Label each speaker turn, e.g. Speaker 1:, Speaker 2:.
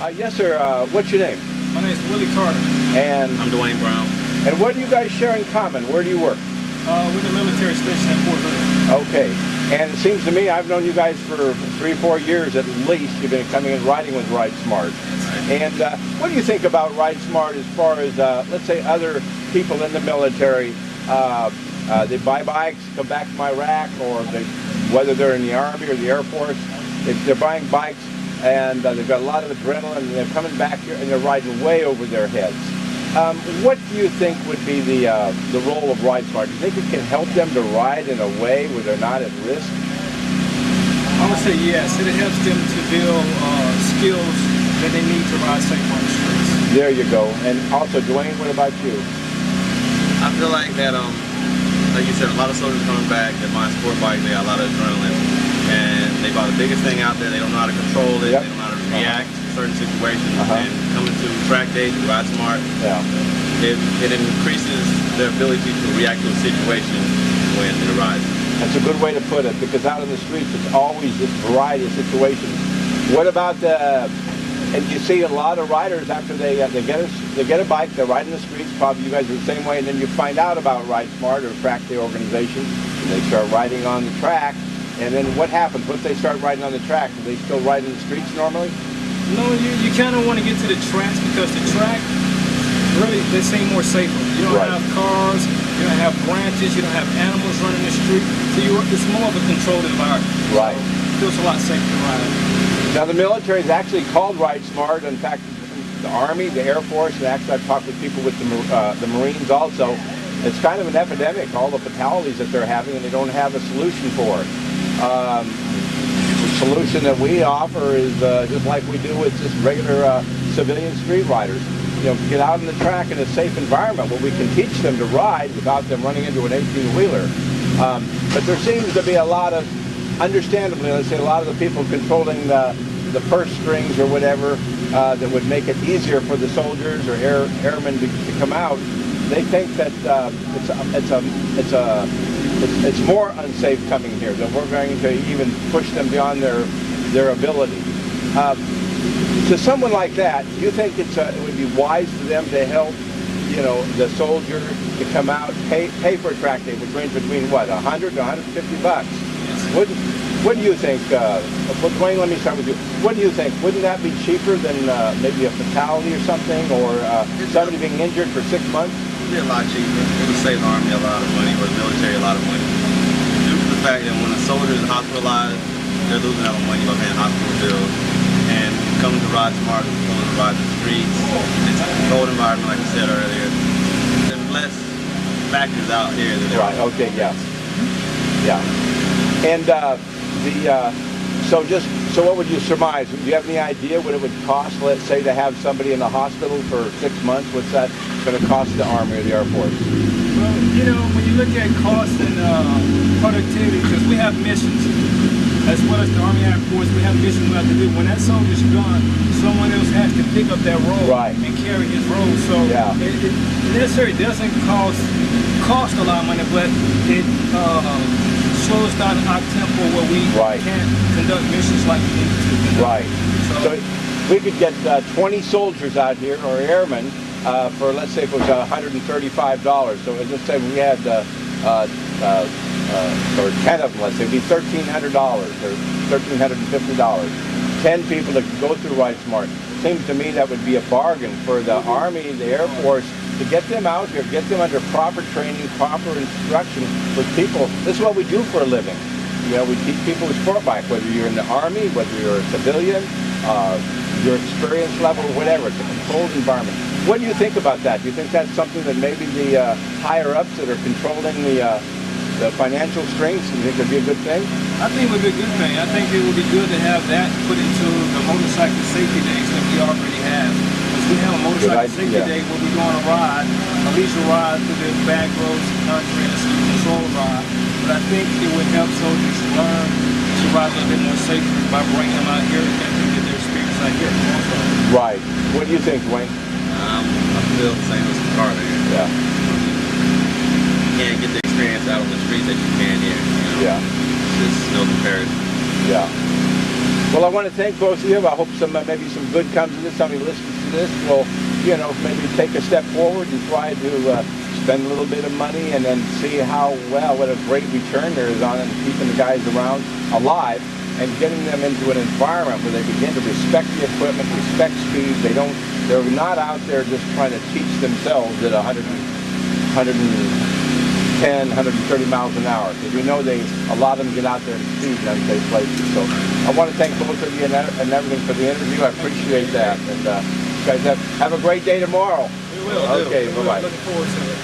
Speaker 1: Yes, sir. What's your name?
Speaker 2: My name is Willie Carter.
Speaker 1: And
Speaker 3: I'm Dwayne Brown.
Speaker 1: what do you guys share in common? Where do you work?
Speaker 2: We're the military station at Fort Hood.
Speaker 1: Okay. And it seems to me I've known you guys for 3-4 years at least. You've been coming and riding with Ride Smart. And what do you think about Ride Smart as far as, let's say, other people in the military? They buy bikes, come back from Iraq, or whether they're in the Army or the Air Force, they're buying bikes and they've got a lot of adrenaline and they're coming back here and they're riding way over their heads. What do you think would be the role of Ride Smart? Do you think it can help them to ride in a way where they're not at risk?
Speaker 2: I would say yes. It helps them to build skills that they need to ride safe on the streets.
Speaker 1: There you go. And also, Dwayne, what about you?
Speaker 3: I feel like that, like you said, a lot of soldiers coming back, they're buying sport bikes, they got a lot of adrenaline, and they bought the biggest thing out there, they don't know how to control it,
Speaker 1: Yep.
Speaker 3: they don't know how to react to certain situations, and coming to track days with Ride Smart, it increases their ability to react to a situation when it arises.
Speaker 1: That's a good way to put it, because out in the streets, it's always this variety of situations. What about and you see a lot of riders after they get a bike, they're riding the streets, probably you guys are the same way, and then you find out about Ride Smart or Track Day organization, and they start riding on the track, and then what happens? Once they start riding on the track, do they still ride in the streets normally?
Speaker 2: No, you kind of want to get to the tracks because the track, really, they seem more safer. You don't have cars, you don't have branches, you don't have animals running the street, so it's more of a controlled environment.
Speaker 1: Right.
Speaker 2: So it feels a lot safer to ride.
Speaker 1: Now the military is actually called Ride Smart. In fact, the Army, the Air Force, and actually I've talked with people with the Marines also. It's kind of an epidemic, all the fatalities that they're having, and they don't have a solution for it. The solution that we offer is just like we do with just regular civilian street riders. You know, get out on the track in a safe environment where we can teach them to ride without them running into an 18-wheeler. But there seems to be a lot of, understandably, let's say a lot of the people controlling the purse strings or whatever that would make it easier for the soldiers or airmen to come out. They think that it's more unsafe coming here. That we're going to even push them beyond their ability. To someone like that, do you think it would be wise for them to help, you know, the soldier to come out, pay for a track day, which range between what, $100 to $150? What do you think? Dwayne, let me start with you. What do you think? Wouldn't that be cheaper than maybe a fatality or something, or somebody being injured for 6 months?
Speaker 3: It would be a lot cheaper. It would save the Army a lot of money, or the military a lot of money. Due to the fact that when a soldier is hospitalized, they're losing out on money by paying hospital bills. And coming to Ride Smart, coming to ride the streets, it's a controlled environment, like I said earlier. There's less factors out here than there are.
Speaker 1: Okay, yeah. And so what would you surmise? Do you have any idea what it would cost, let's say, to have somebody in the hospital for 6 months? What's that going to cost the Army or the Air Force?
Speaker 2: Well, you know, when you look at cost and productivity, because we have missions, as well as the Army Air Force, we have missions we have to do. When that soldier's gone, someone else has to pick up that role and carry his role. So it necessarily doesn't cost a lot of money, but it slows down our tempo where we can't conduct missions like we need to.
Speaker 1: Right. So we could get 20 soldiers out here, or airmen, for, let's say, if it was $135. So let's say we had or 10 of them, let's say, it'd be $1,300 or $1,350. 10 people that could go through Ride Smart. Seems to me that would be a bargain for the Army, the Air Force, to get them out here, get them under proper training, proper instruction with people. This is what we do for a living. You know, we teach people with sport bike, whether you're in the Army, whether you're a civilian, your experience level, whatever. It's a controlled environment. What do you think about that? Do you think that's something that maybe the higher-ups that are controlling the financial strings, do you think would be a good thing?
Speaker 2: I think it would be a good thing. I think it would be good to have that put into the motorcycle safety days that we already have. Because we have a motorcycle safety day where we're going to ride, a leisure ride through the back roads of the country and a speed control ride. But I think it would help soldiers learn to ride a little bit more safely by bringing them out here and to get their experience out here.
Speaker 1: Right. What do you think, Dwayne?
Speaker 3: I feel the same as Carter.
Speaker 1: Yeah.
Speaker 3: You can't get the experience out on the streets that you can here. You know?
Speaker 1: Yeah.
Speaker 3: It's just no comparison.
Speaker 1: Yeah. Well, I want to thank both of you. I hope maybe some good comes of this. Somebody listens to this will, maybe take a step forward and try to spend a little bit of money and then see what a great return there is on it, and keeping the guys around alive and getting them into an environment where they begin to respect the equipment, respect speed. They're not out there just trying to teach themselves at 110, 130 miles an hour, because we know a lot of them get out there and speed in unsafe places. So I want to thank both of you and everything for the interview. I appreciate that. And you guys have a great day tomorrow.
Speaker 2: We will.
Speaker 1: Okay, bye-bye.
Speaker 2: Looking forward to it.